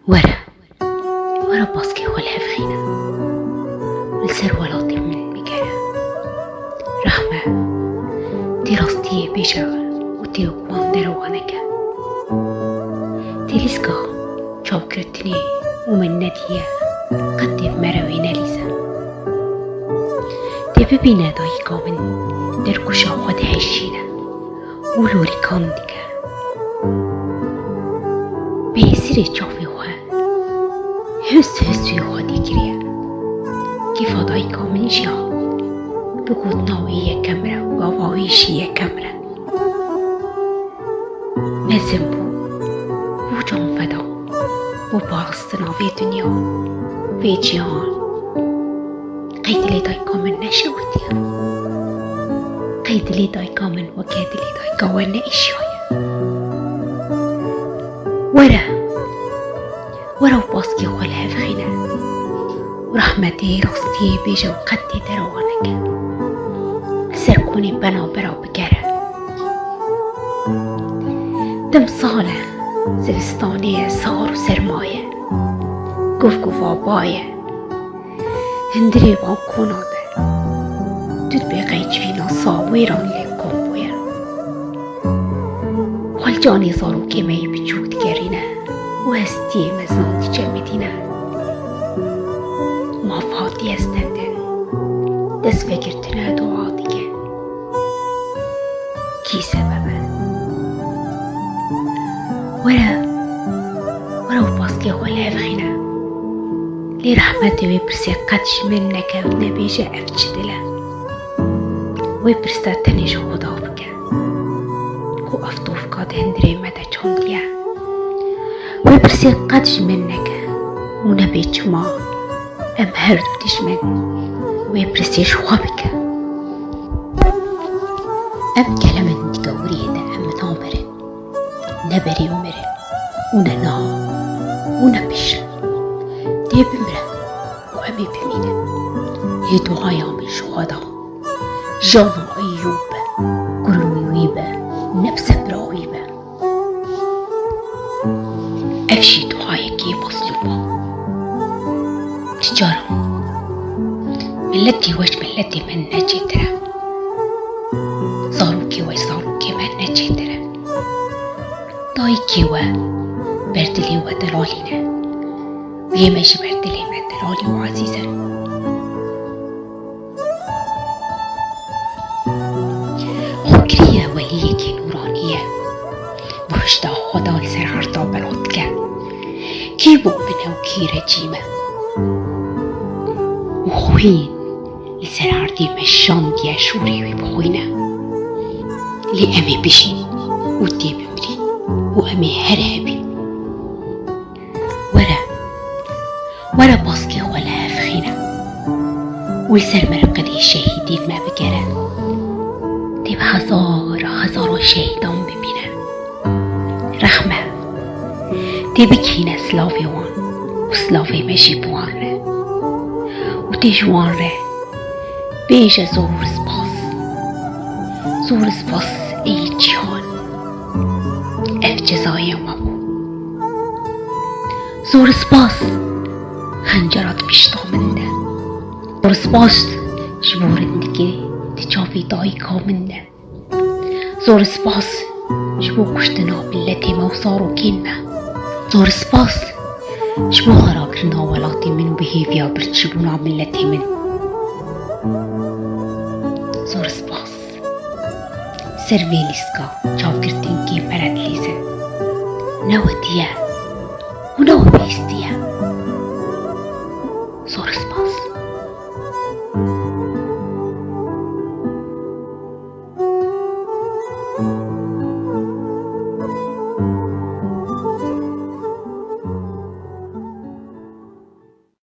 ورا باسكي ولا فخينا والسر ولاطي من مكانا رحمة دراستي بيشغل وتيوكوان دروانك تلسكا شوكرتني ومن نتيا قد مروينا ليسا تببينا دايكا من دركوشا قد حشينا ولوري كاندك بيسيري تشوفي هس يوهدي كريا كيف هدايكا من شيا بقود ناوية كامرة وغواويشية كامرة مزنبو وجون فدا وباغستنا في دنيا في جيان قيد لي دايكا من نشوتيا قيد لي دايكا من وكاد لي دايكا وانا إشيايا ورا وباسكي ولا فخينا ورحمتي رستي بيجا وقدي دروانك سركوني بنا وبرا وبكرة دم صالة زلستانية صار وسرماية قف عباية هندري وانكونا ده دود بغيج فينا صاويران لكم بويا والجاني صاروا كما يبجود كارينا وهستي مزنان جمدينا ما فاضي استندن دس فكرتنا دعاتك كي سببا ورا وباسكي ولا فخينا لي رحمتي ويبرسي قدش منك ونبيجة أفجدلا ويبرستا تنيش خضابك كو أفطوف قاد هندري مدى جونديا ويبرسي قدش منك ونبيج ما أم هردو تشمن ويبرسي شوابك أم كلمة تقوريدا أم نامر نبري ومر وننا ونبش دي بمرة وأمي بمينة يدو عيامي شهدا جانا أيوب قروي ويبا نفس براويبا أفشي دعايكي مصلوبة تجارة ملتي من نجدرة صاروكي من نجدرة طايكي بردلي ودلالينا ويماشي بردلي ودلالي وعزيزا خكرية وليكي نورانية بوشتا خدا سرعرطا بلاتك كي مؤمنة وكي رجيمة وخوين لسرعرطي مشان دي شوري ويبخوينة لأمي بشي ودي بمري وأمي هرهبي ورا باسكي ولا فخينة والسر مرقدي الشهيدين ما بكرة تيب هزار شهيدان ببينة رحمة تيبكينا سلافي وان وسلافي ماشي بوان وتجوان ره بيجا زور سباس اي جهان اف جزايا مامو زور سباس خنجرات بيشتا منده زور سباس جبورندكي تشافي دايكا منده زور سباس شبو كشتنا بالتي موصارو كينا زور سباس شبو خراكرنا ولاتي من بهيفيا برتشبونا ملتي من زور سباس سرفيليسكا شافكرتين كي برد ليزن نوتيا ونو بيستيا